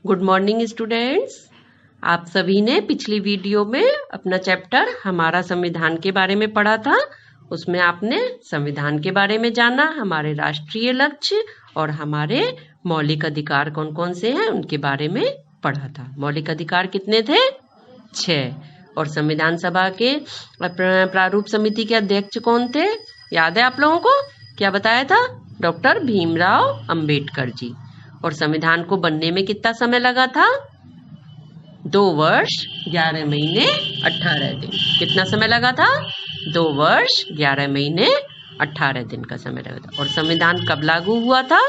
Good morning students. आप सभी ने पिछली वीडियो में अपना चैप्टर हमारा संविधान के बारे में पढ़ा था। उसमें आपने संविधान के बारे में जाना, हमारे राष्ट्रीय लक्ष्य और हमारे मौलिक अधिकार कौन कौन से हैं उनके बारे में पढ़ा था। मौलिक अधिकार कितने थे? 6। और संविधान सभा के प्रारूप समिति के अध्यक्ष कौन थे? याद है आप लोगों को? क्या बताया था? डॉक्टर भीमराव अंबेडकर जी। और संविधान को बनने में कितना समय लगा था? 2 वर्ष 11 महीने 18 दिन। कितना समय लगा था? 2 वर्ष 11 महीने 18 दिन का समय लगा था। और संविधान कब लागू हुआ था?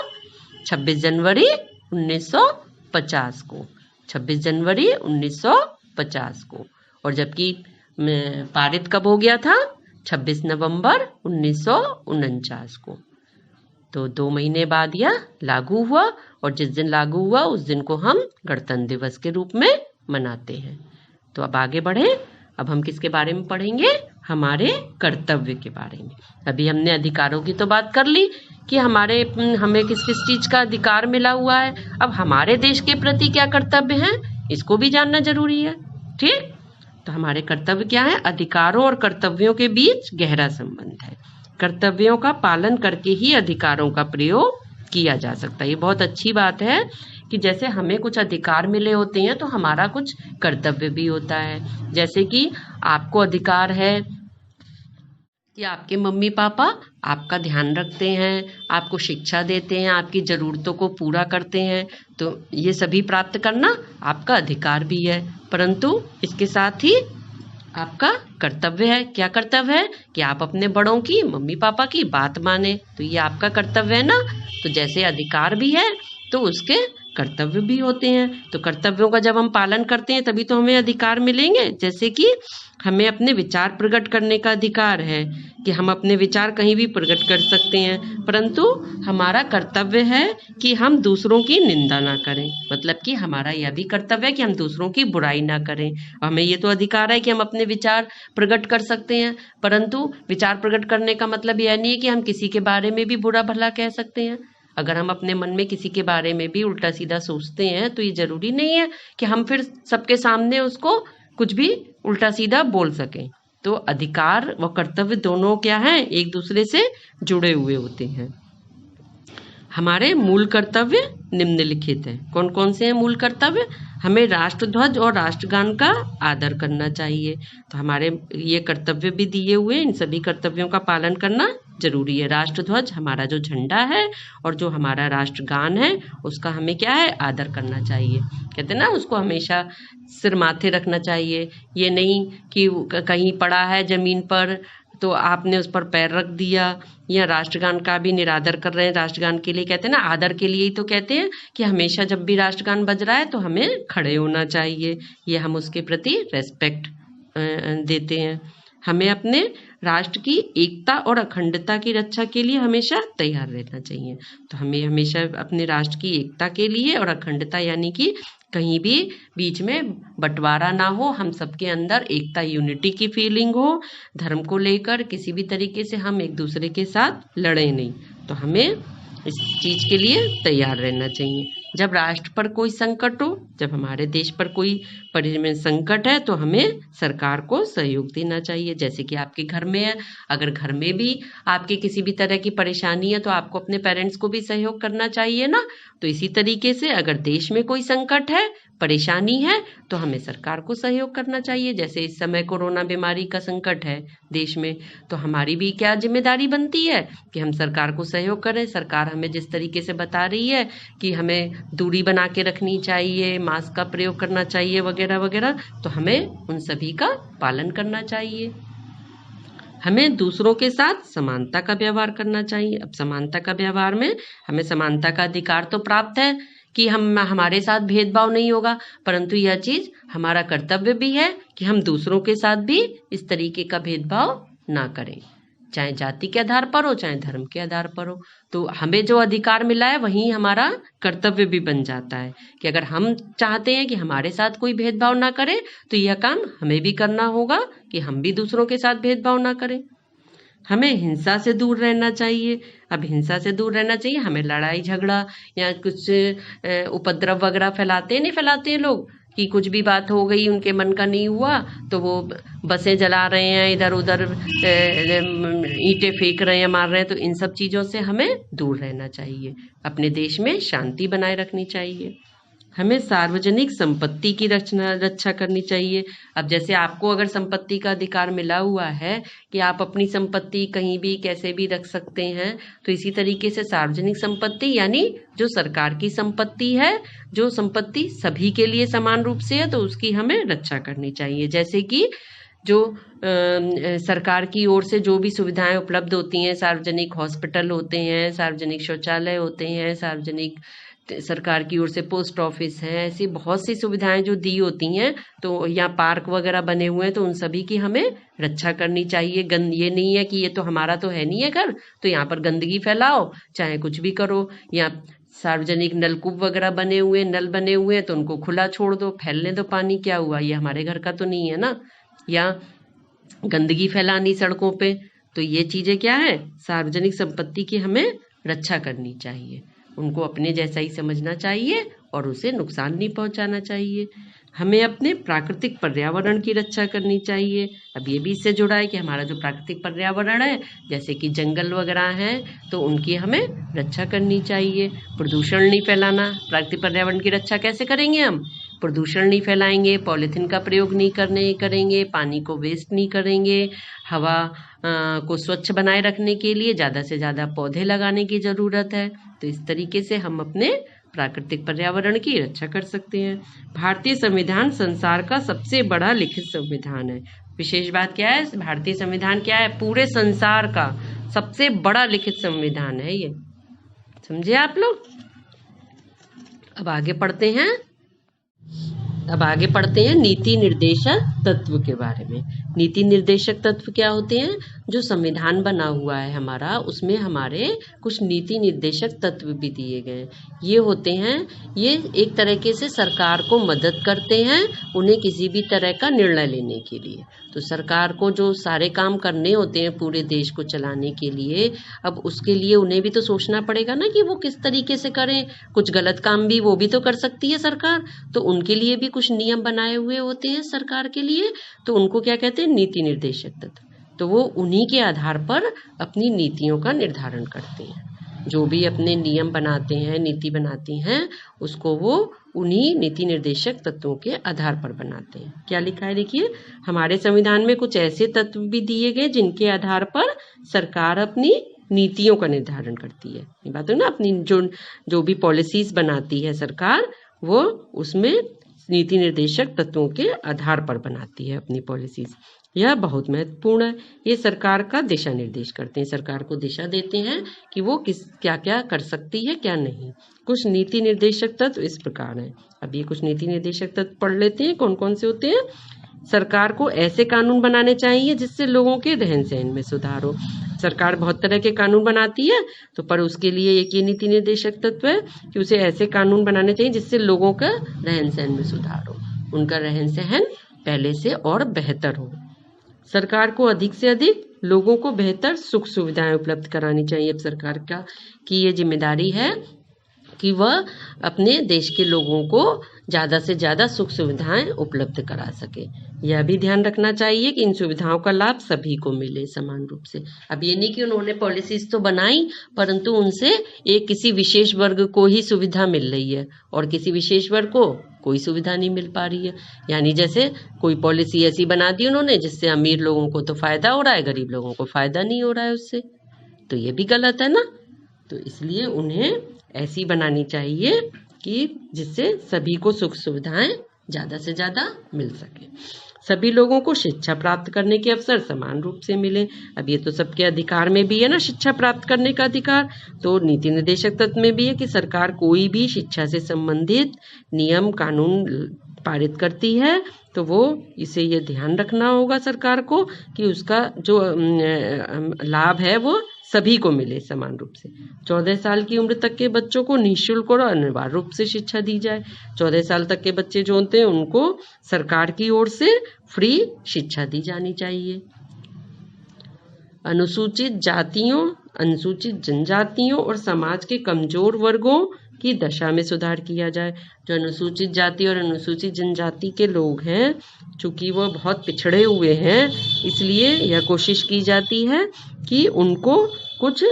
26 जनवरी 1950 को। 26 जनवरी 1950 को। और जबकि पारित कब हो गया था? 26 नवंबर 1949 को। तो 2 महीने बाद यह लागू हुआ, और जिस दिन लागू हुआ उस दिन को हम गणतंत्र दिवस के रूप में मनाते हैं। तो अब आगे बढ़े। अब हम किसके बारे में पढ़ेंगे? हमारे कर्तव्य के बारे में। अभी हमने अधिकारों की तो बात कर ली कि हमें किस किस चीज का अधिकार मिला हुआ है। अब हमारे देश के प्रति क्या कर्तव्य हैं, इसको भी जानना जरूरी है। ठीक, तो हमारे कर्तव्य क्या है? अधिकारों और कर्तव्यों के बीच गहरा संबंध है। कर्तव्यों का पालन करके ही अधिकारों का प्रयोग किया जा सकता है। ये बहुत अच्छी बात है कि जैसे हमें कुछ अधिकार मिले होते हैं तो हमारा कुछ कर्तव्य भी होता है। जैसे कि आपको अधिकार है कि आपके मम्मी पापा आपका ध्यान रखते हैं, आपको शिक्षा देते हैं, आपकी ज़रूरतों को पूरा करते हैं। तो ये सभी प्राप्त करना आपका अधिकार भी है, परंतु इसके साथ ही आपका कर्तव्य है। क्या कर्तव्य है? कि आप अपने बड़ों की, मम्मी पापा की बात माने। तो ये आपका कर्तव्य है ना। तो जैसे अधिकार भी है तो उसके कर्तव्य भी होते हैं। तो कर्तव्यों का जब हम पालन करते हैं तभी तो हमें अधिकार मिलेंगे। जैसे कि हमें अपने विचार प्रकट करने का अधिकार है कि हम अपने विचार कहीं भी प्रकट कर सकते हैं, परंतु हमारा कर्तव्य है कि हम दूसरों की निंदा ना करें। मतलब कि हमारा यह भी कर्तव्य है कि हम दूसरों की बुराई ना करें। हमें ये तो अधिकार है कि हम अपने विचार प्रकट कर सकते हैं, परंतु विचार प्रकट करने का मतलब यह नहीं है कि हम किसी के बारे में भी बुरा भला कह सकते हैं। अगर हम अपने मन में किसी के बारे में भी उल्टा सीधा सोचते हैं तो ये जरूरी नहीं है कि हम फिर सबके सामने उसको कुछ भी उल्टा सीधा बोल सकें। तो अधिकार व कर्तव्य दोनों क्या हैं? एक दूसरे से जुड़े हुए होते हैं। हमारे मूल कर्तव्य निम्नलिखित हैं। कौन कौन से हैं मूल कर्तव्य? हमें राष्ट्रध्वज और राष्ट्रगान का आदर करना चाहिए। तो हमारे ये कर्तव्य भी दिए हुए हैं, इन सभी कर्तव्यों का पालन करना जरूरी है। राष्ट्रध्वज हमारा जो झंडा है और जो हमारा राष्ट्रगान है उसका हमें क्या है? आदर करना चाहिए। कहते हैं ना, उसको हमेशा सिर माथे रखना चाहिए। ये नहीं कि कहीं पड़ा है जमीन पर तो आपने उस पर पैर रख दिया, या राष्ट्रगान का भी निरादर कर रहे हैं। राष्ट्रगान के लिए कहते हैं ना, आदर के लिए ही तो कहते हैं कि हमेशा जब भी राष्ट्रगान बज रहा है तो हमें खड़े होना चाहिए। ये हम उसके प्रति रेस्पेक्ट देते हैं। हमें अपने राष्ट्र की एकता और अखंडता की रक्षा के लिए हमेशा तैयार रहना चाहिए। तो हमें हमेशा अपने राष्ट्र की एकता के लिए और अखंडता, यानी कि कहीं भी बीच में बंटवारा ना हो, हम सबके अंदर एकता, यूनिटी की फीलिंग हो। धर्म को लेकर किसी भी तरीके से हम एक दूसरे के साथ लड़े नहीं। तो हमें इस चीज के लिए तैयार रहना चाहिए। जब राष्ट्र पर कोई संकट हो, जब हमारे देश पर कोई संकट है तो हमें सरकार को सहयोग देना चाहिए। जैसे कि आपके घर में है, अगर घर में भी आपके किसी भी तरह की परेशानी है तो आपको अपने पेरेंट्स को भी सहयोग करना चाहिए ना। तो इसी तरीके से अगर देश में कोई संकट है, परेशानी है, तो हमें सरकार को सहयोग करना चाहिए। जैसे इस समय कोरोना बीमारी का संकट है देश में, तो हमारी भी क्या जिम्मेदारी बनती है कि हम सरकार को सहयोग करें। सरकार हमें जिस तरीके से बता रही है कि हमें दूरी बना के रखनी चाहिए, मास्क का प्रयोग करना चाहिए वगैरह वगैरह, तो हमें उन सभी का पालन करना चाहिए। हमें दूसरों के साथ समानता का व्यवहार करना चाहिए। अब समानता का व्यवहार में हमें समानता का अधिकार तो प्राप्त है कि हमारे साथ भेदभाव नहीं होगा, परंतु यह चीज हमारा कर्तव्य भी है कि हम दूसरों के साथ भी इस तरीके का भेदभाव ना करें, चाहे जाति के आधार पर हो, चाहे धर्म के आधार पर हो। तो हमें जो अधिकार मिला है वही हमारा कर्तव्य भी बन जाता है कि अगर हम चाहते हैं कि हमारे साथ कोई भेदभाव ना करे तो यह काम हमें भी करना होगा कि हम भी दूसरों के साथ भेदभाव ना करें। हमें हिंसा से दूर रहना चाहिए। अब हिंसा से दूर रहना चाहिए, हमें लड़ाई झगड़ा या कुछ उपद्रव वगैरह नहीं फैलाते हैं लोग कि कुछ भी बात हो गई, उनके मन का नहीं हुआ तो वो बसें जला रहे हैं, इधर उधर ईंटें फेंक रहे हैं, मार रहे हैं। तो इन सब चीज़ों से हमें दूर रहना चाहिए। अपने देश में शांति बनाए रखनी चाहिए। हमें सार्वजनिक संपत्ति की रक्षा करनी चाहिए। अब जैसे आपको अगर संपत्ति का अधिकार मिला हुआ है कि आप अपनी संपत्ति कहीं भी कैसे भी रख सकते हैं, तो इसी तरीके से सार्वजनिक संपत्ति यानी जो सरकार की संपत्ति है, जो संपत्ति सभी के लिए समान रूप से है, तो उसकी हमें रक्षा करनी चाहिए। जैसे कि जो सरकार की ओर से जो भी सुविधाएं उपलब्ध होती हैं, सार्वजनिक हॉस्पिटल होते हैं, सार्वजनिक शौचालय होते हैं, सार्वजनिक सरकार की ओर से पोस्ट ऑफिस है, ऐसी बहुत सी सुविधाएं जो दी होती हैं, तो यहाँ पार्क वगैरह बने हुए हैं, तो उन सभी की हमें रक्षा करनी चाहिए। ये नहीं है कि ये तो हमारा तो है नहीं है घर, तो यहाँ पर गंदगी फैलाओ, चाहे कुछ भी करो। यहाँ सार्वजनिक नलकूप वगैरह बने हुए, नल बने हुए हैं, तो उनको खुला छोड़ दो, फैलने दो पानी, क्या हुआ, ये हमारे घर का तो नहीं है ना। या गंदगी फैलानी सड़कों पे, तो ये चीजें क्या है, सार्वजनिक संपत्ति की हमें रक्षा करनी चाहिए। उनको अपने जैसा ही समझना चाहिए और उसे नुकसान नहीं पहुंचाना चाहिए। हमें अपने प्राकृतिक पर्यावरण की रक्षा करनी चाहिए। अब ये भी इससे जुड़ा है कि हमारा जो प्राकृतिक पर्यावरण है, जैसे कि जंगल वगैरह हैं, तो उनकी हमें रक्षा करनी चाहिए। प्रदूषण नहीं फैलाना। प्राकृतिक पर्यावरण की रक्षा कैसे करेंगे हम? प्रदूषण नहीं फैलाएंगे, पॉलीथीन का प्रयोग नहीं करेंगे, पानी को वेस्ट नहीं करेंगे, हवा को स्वच्छ बनाए रखने के लिए ज़्यादा से ज़्यादा पौधे लगाने की ज़रूरत है। तो इस तरीके से हम अपने प्राकृतिक पर्यावरण की रक्षा कर सकते हैं। भारतीय संविधान संसार का सबसे बड़ा लिखित संविधान है। विशेष बात क्या है, भारतीय संविधान क्या है, पूरे संसार का सबसे बड़ा लिखित संविधान है ये। समझे आप लोग? अब आगे पढ़ते हैं नीति निर्देशक तत्व के बारे में। नीति निर्देशक तत्व क्या होते हैं? जो संविधान बना हुआ है हमारा, उसमें हमारे कुछ नीति निर्देशक तत्व भी दिए गए। ये होते हैं, ये एक तरीके से सरकार को मदद करते हैं उन्हें किसी भी तरह का निर्णय लेने के लिए। तो सरकार को जो सारे काम करने होते हैं पूरे देश को चलाने के लिए, अब उसके लिए उन्हें भी तो सोचना पड़ेगा ना कि वो किस तरीके से करें। कुछ गलत काम भी वो भी तो कर सकती है सरकार, तो उनके लिए भी कुछ नियम बनाए हुए होते हैं सरकार के लिए। तो उनको क्या कहते हैं? नीति निर्देशक तत्व। तो वो उन्हीं के आधार पर अपनी नीतियों का निर्धारण करते हैं। जो भी अपने नियम बनाते हैं, नीति बनाती हैं, उसको वो उन्हीं नीति निर्देशक तत्वों के आधार पर बनाते हैं। क्या लिखा है देखिए, हमारे संविधान में कुछ ऐसे तत्व भी दिए गए जिनके आधार पर सरकार अपनी नीतियों का निर्धारण करती है। ये बात है ना, अपनी जो भी पॉलिसीज बनाती है सरकार, वो उसमें नीति निर्देशक तत्वों के आधार पर बनाती है अपनी पॉलिसीज। यह बहुत महत्वपूर्ण है। ये सरकार का दिशा निर्देश करते हैं, सरकार को दिशा देते हैं कि वो क्या क्या कर सकती है, क्या नहीं। कुछ नीति निर्देशक तत्व इस प्रकार हैं। अब ये कुछ नीति निर्देशक तत्व पढ़ लेते हैं, कौन कौन से होते हैं। सरकार को ऐसे कानून बनाने चाहिए जिससे लोगों के रहन सहन में सुधार हो। सरकार बहुत तरह के कानून बनाती है, तो पर उसके लिए एक ये नीति निर्देशक तत्व है कि उसे ऐसे कानून बनाने चाहिए जिससे लोगों का रहन सहन में सुधार हो, उनका रहन सहन पहले से और बेहतर हो। सरकार को अधिक से अधिक लोगों को बेहतर सुख सुविधाएं उपलब्ध करानी चाहिए। अब सरकार की ये जिम्मेदारी है कि वह अपने देश के लोगों को ज़्यादा से ज़्यादा सुख सुविधाएं उपलब्ध करा सके। यह भी ध्यान रखना चाहिए कि इन सुविधाओं का लाभ सभी को मिले समान रूप से। अब ये नहीं कि उन्होंने पॉलिसीज तो बनाई, परंतु उनसे एक किसी विशेष वर्ग को ही सुविधा मिल रही है और किसी विशेष वर्ग को कोई सुविधा नहीं मिल पा रही है। यानी जैसे कोई पॉलिसी ऐसी बना दी उन्होंने जिससे अमीर लोगों को तो फायदा हो रहा है, गरीब लोगों को फायदा नहीं हो रहा है उससे, तो ये भी गलत है ना। तो इसलिए उन्हें ऐसी बनानी चाहिए कि जिससे सभी को सुख सुविधाएं ज़्यादा से ज़्यादा मिल सके, सभी लोगों को शिक्षा प्राप्त करने के अवसर समान रूप से मिले। अब ये तो सबके अधिकार में भी है ना, शिक्षा प्राप्त करने का अधिकार। तो नीति निर्देशक तत्व में भी है कि सरकार कोई भी शिक्षा से संबंधित नियम कानून पारित करती है तो वो इसे ये ध्यान रखना होगा सरकार को कि उसका जो लाभ है वो सभी को मिले समान रूप से। 14 साल की उम्र तक के बच्चों को निःशुल्क और अनिवार्य रूप से शिक्षा दी जाए। 14 साल तक के बच्चे जो होते हैं उनको सरकार की ओर से फ्री शिक्षा दी जानी चाहिए। अनुसूचित जातियों, अनुसूचित जनजातियों और समाज के कमजोर वर्गों की दशा में सुधार किया जाए। जो अनुसूचित जाति और अनुसूचित जनजाति के लोग हैं, चूंकि वो बहुत पिछड़े हुए हैं, इसलिए यह कोशिश की जाती है कि उनको कुछ,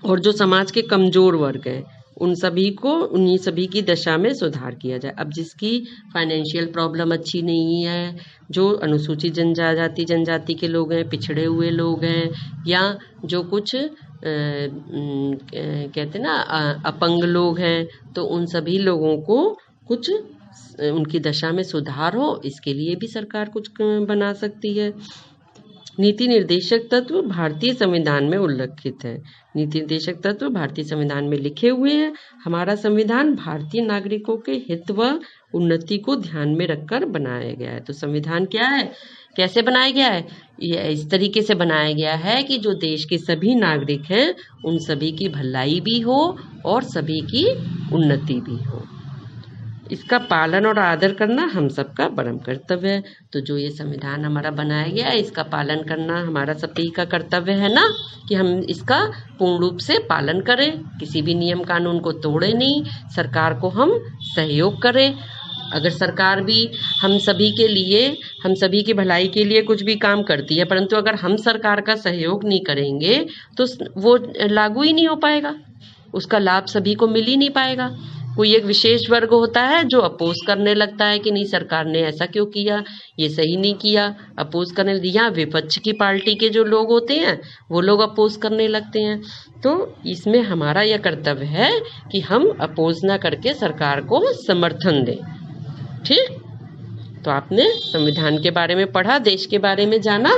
और जो समाज के कमजोर वर्ग हैं उन्हीं सभी की दशा में सुधार किया जाए। अब जिसकी फाइनेंशियल प्रॉब्लम अच्छी नहीं है, जो अनुसूचित जनजाति के लोग हैं, पिछड़े हुए लोग हैं, या जो कुछ कहते ना अपंग लोग हैं, तो उन सभी लोगों को कुछ उनकी दशा में सुधार हो, इसके लिए भी सरकार कुछ बना सकती है। नीति निर्देशक तत्व भारतीय संविधान में उल्लिखित है। नीति निर्देशक तत्व भारतीय संविधान में लिखे हुए हैं। हमारा संविधान भारतीय नागरिकों के हित व उन्नति को ध्यान में रखकर बनाया गया है। तो संविधान क्या है, कैसे बनाया गया है? ये इस तरीके से बनाया गया है कि जो देश के सभी नागरिक हैं उन सभी की भलाई भी हो और सभी की उन्नति भी हो। इसका पालन और आदर करना हम सबका परम कर्तव्य है। तो जो ये संविधान हमारा बनाया गया है, इसका पालन करना हमारा सभी का कर्तव्य है ना, कि हम इसका पूर्ण रूप से पालन करें, किसी भी नियम कानून को तोड़े नहीं, सरकार को हम सहयोग करें। अगर सरकार भी हम सभी के लिए, हम सभी की भलाई के लिए कुछ भी काम करती है, परंतु अगर हम सरकार का सहयोग नहीं करेंगे तो वो लागू ही नहीं हो पाएगा, उसका लाभ सभी को मिल ही नहीं पाएगा। कोई एक विशेष वर्ग होता है जो अपोज करने लगता है कि नहीं, सरकार ने ऐसा क्यों किया, ये सही नहीं किया, अपोज करने। यहाँ विपक्ष की पार्टी के जो लोग होते हैं वो लोग अपोज करने लगते हैं। तो इसमें हमारा यह कर्तव्य है कि हम अपोज ना करके सरकार को समर्थन दें। ठीक, तो आपने संविधान के बारे में पढ़ा, देश के बारे में जाना।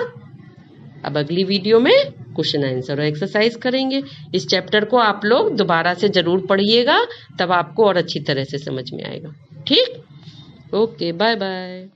अब अगली वीडियो में क्वेश्चन आंसर और एक्सरसाइज करेंगे। इस चैप्टर को आप लोग दोबारा से जरूर पढ़िएगा, तब आपको और अच्छी तरह से समझ में आएगा। ठीक, ओके, बाय बाय।